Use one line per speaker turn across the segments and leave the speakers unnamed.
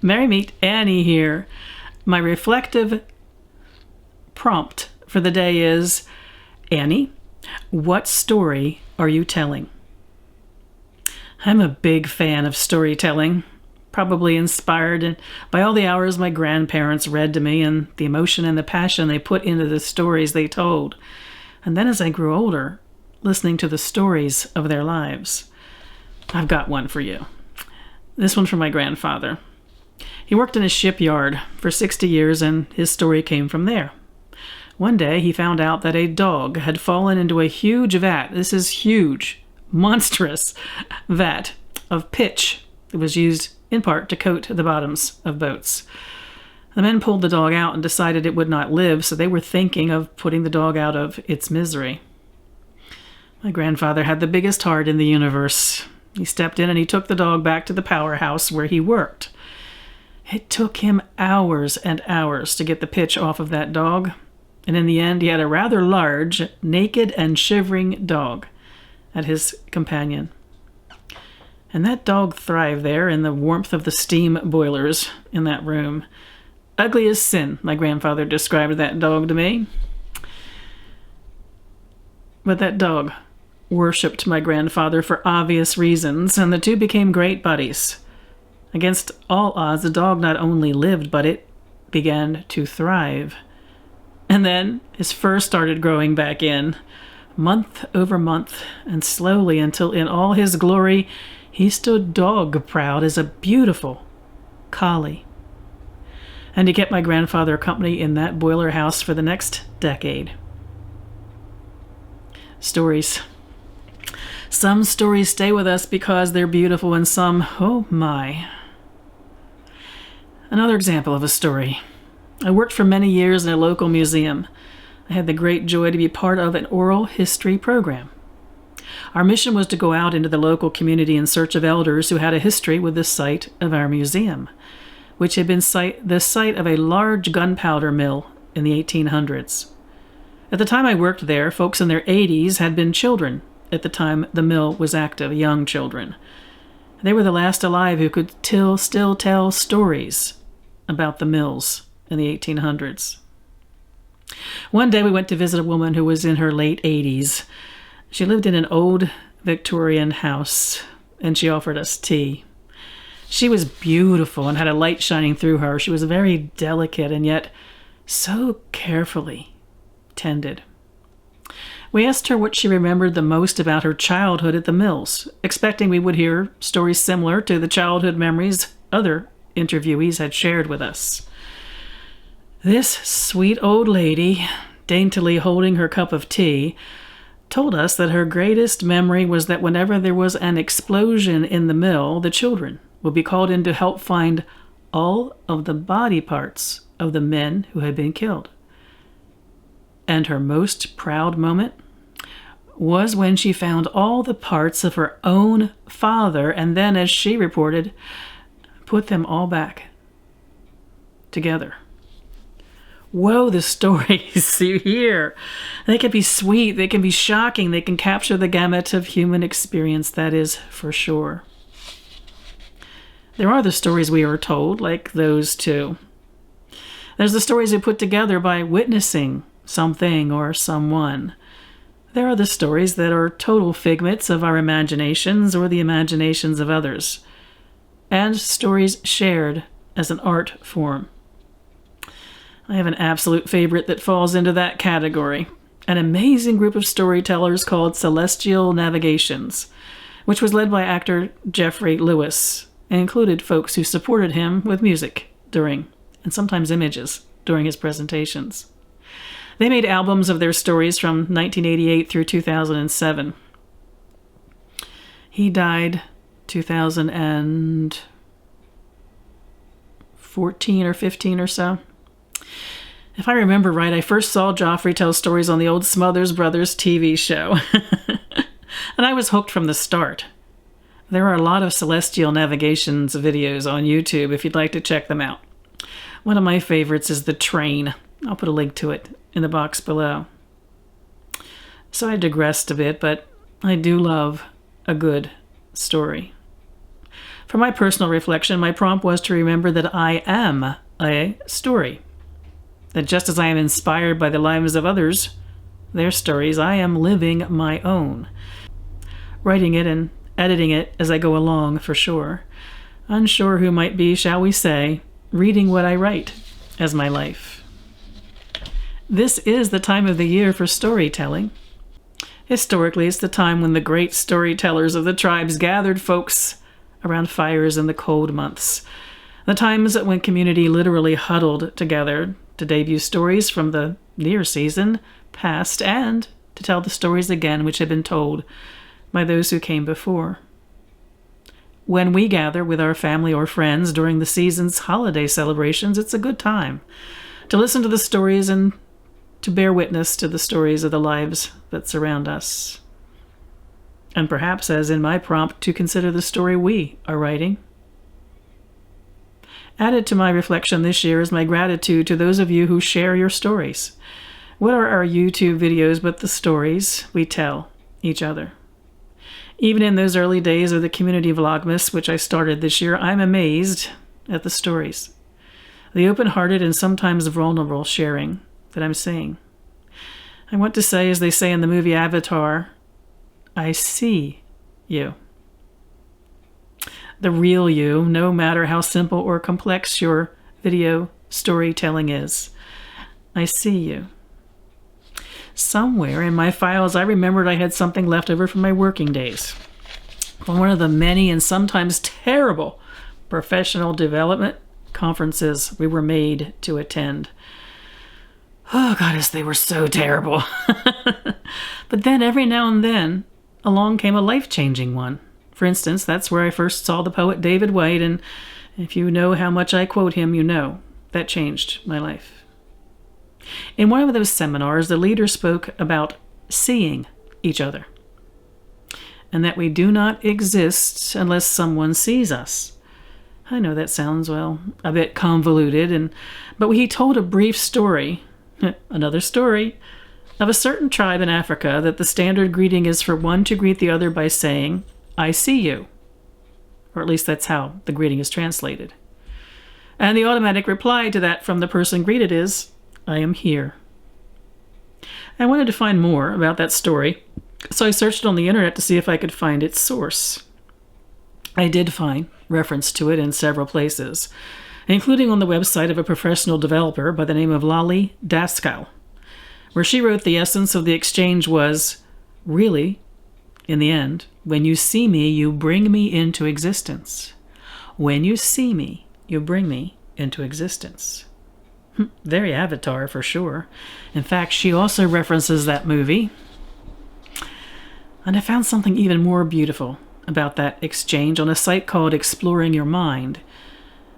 Merry Meet Annie here. My reflective prompt for the day is, Annie, what story are you telling? I'm a big fan of storytelling, probably inspired by all the hours my grandparents read to me and the emotion and the passion they put into the stories they told. And then as I grew older, listening to the stories of their lives. I've got one for you. This one from my grandfather. He worked in a shipyard for 60 years, and his story came from there. One day, he found out that a dog had fallen into a huge vat. This is huge, monstrous vat of pitch that was used in part to coat the bottoms of boats. The men pulled the dog out and decided it would not live, so they were thinking of putting the dog out of its misery. My grandfather had the biggest heart in the universe. He stepped in and he took the dog back to the powerhouse where he worked. It took him hours and hours to get the pitch off of that dog, and in the end he had a rather large, naked and shivering dog as his companion. And that dog thrived there in the warmth of the steam boilers in that room. Ugly as sin, my grandfather described that dog to me. But that dog worshipped my grandfather for obvious reasons, and the two became great buddies. Against all odds, the dog not only lived, but it began to thrive. And then his fur started growing back in, month over month, and slowly until in all his glory, he stood dog-proud as a beautiful collie. And he kept my grandfather company in that boiler house for the next decade. Stories. Some stories stay with us because they're beautiful, and some, oh my. Another example of a story. I worked for many years in a local museum. I had the great joy to be part of an oral history program. Our mission was to go out into the local community in search of elders who had a history with the site of our museum, which had been the site of a large gunpowder mill in the 1800s. At the time I worked there, folks in their 80s had been children at the time the mill was active, young children. They were the last alive who could still tell stories about the mills in the 1800s. One day we went to visit a woman who was in her late 80s. She lived in an old Victorian house, and she offered us tea. She was beautiful and had a light shining through her. She was very delicate and yet so carefully tended. We asked her what she remembered the most about her childhood at the mills, expecting we would hear stories similar to the childhood memories other interviewees had shared with us. This sweet old lady, daintily holding her cup of tea, told us that her greatest memory was that whenever there was an explosion in the mill, the children would be called in to help find all of the body parts of the men who had been killed. And her most proud moment was when she found all the parts of her own father and then, as she reported, put them all back together. Whoa, the stories you hear. They can be sweet, they can be shocking, they can capture the gamut of human experience, that is for sure. There are the stories we are told, like those two. There's the stories we put together by witnessing something or someone. There are the stories that are total figments of our imaginations or the imaginations of others, and stories shared as an art form. I have an absolute favorite that falls into that category, an amazing group of storytellers called Celestial Navigations, which was led by actor Jeffrey Lewis and included folks who supported him with music during, and sometimes images, during his presentations. They made albums of their stories from 1988 through 2007. He died 2014 or 15 or so. If I remember right, I first saw Joffrey tell stories on the old Smothers Brothers TV show. And I was hooked from the start. There are a lot of Celestial Navigations videos on YouTube if you'd like to check them out. One of my favorites is The Train. I'll put a link to it in the box below. So I digressed a bit, but I do love a good story. For my personal reflection, my prompt was to remember that I am a story. That just as I am inspired by the lives of others, their stories, I am living my own. Writing it and editing it as I go along, for sure. Unsure who might be, shall we say, reading what I write as my life. This is the time of the year for storytelling. Historically, it's the time when the great storytellers of the tribes gathered folks around fires in the cold months. The times when community literally huddled together to debut stories from the near season past and to tell the stories again which had been told by those who came before. When we gather with our family or friends during the season's holiday celebrations, it's a good time to listen to the stories and to bear witness to the stories of the lives that surround us. And perhaps, as in my prompt, to consider the story we are writing. Added to my reflection this year is my gratitude to those of you who share your stories. What are our YouTube videos but the stories we tell each other? Even in those early days of the community Vlogmas, which I started this year, I'm amazed at the stories. The open-hearted and sometimes vulnerable sharing that I'm seeing. I want to say, as they say in the movie Avatar, I see you. The real you, no matter how simple or complex your video storytelling is. I see you. Somewhere in my files, I remembered I had something left over from my working days. From one of the many and sometimes terrible professional development conferences we were made to attend. Oh, goddess, they were so terrible. But then every now and then, along came a life-changing one. For instance, that's where I first saw the poet David Whyte, and if you know how much I quote him, you know that changed my life. In one of those seminars, the leader spoke about seeing each other, and that we do not exist unless someone sees us. I know that sounds, well, a bit convoluted, but he told a brief story, another story, of a certain tribe in Africa that the standard greeting is for one to greet the other by saying, I see you. Or at least that's how the greeting is translated. And the automatic reply to that from the person greeted is, I am here. I wanted to find more about that story, so I searched on the internet to see if I could find its source. I did find reference to it in several places, including on the website of a professional developer by the name of Lali Daskal, where she wrote the essence of the exchange was, really, in the end, when you see me, you bring me into existence. When you see me, you bring me into existence. Very Avatar, for sure. In fact, she also references that movie. And I found something even more beautiful about that exchange on a site called Exploring Your Mind.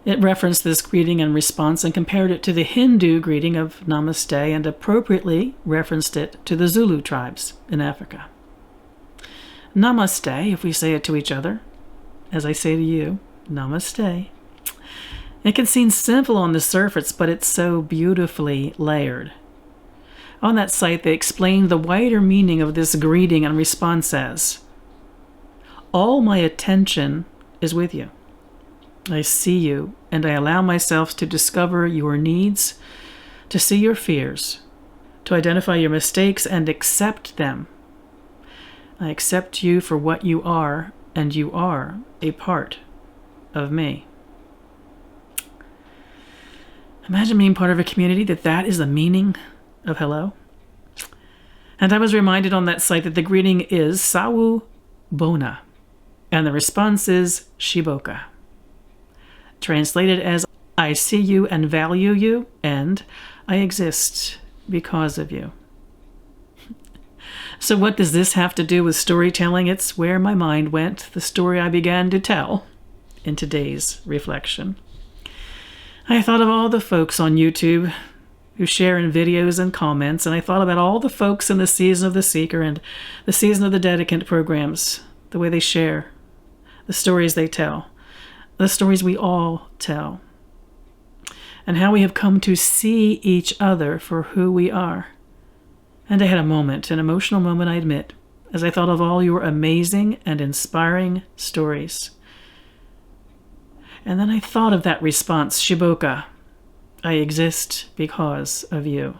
It referenced this greeting and response and compared it to the Hindu greeting of Namaste and appropriately referenced it to the Zulu tribes in Africa. Namaste, if we say it to each other, as I say to you, Namaste. It can seem simple on the surface, but it's so beautifully layered. On that site, they explained the wider meaning of this greeting and response as, all my attention is with you. I see you, and I allow myself to discover your needs, to see your fears, to identify your mistakes and accept them. I accept you for what you are, and you are a part of me. Imagine being part of a community that is the meaning of hello. And I was reminded on that site that the greeting is Sawu Bona, and the response is Shiboka. Translated as, I see you and value you, and I exist because of you. So what does this have to do with storytelling? It's where my mind went, the story I began to tell in today's reflection. I thought of all the folks on YouTube who share in videos and comments, and I thought about all the folks in the Season of the Seeker and the Season of the Dedicant programs, the way they share, the stories they tell, the stories we all tell, and how we have come to see each other for who we are. And I had a moment, an emotional moment, I admit, as I thought of all your amazing and inspiring stories. And then I thought of that response, Shiboka. I exist because of you.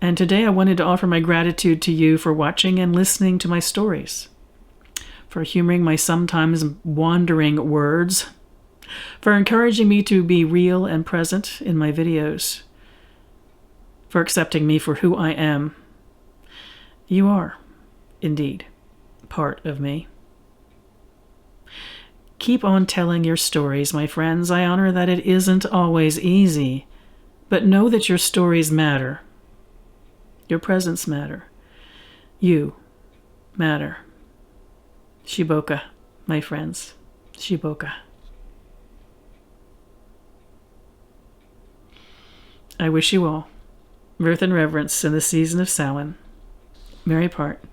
And today I wanted to offer my gratitude to you for watching and listening to my stories, for humoring my sometimes wandering words, for encouraging me to be real and present in my videos, for accepting me for who I am. You are, indeed, part of me. Keep on telling your stories, my friends. I honor that it isn't always easy, but know that your stories matter. Your presence matter. You matter. Shiboka, my friends. Shiboka. I wish you all mirth and reverence in the season of Samhain. Merry part.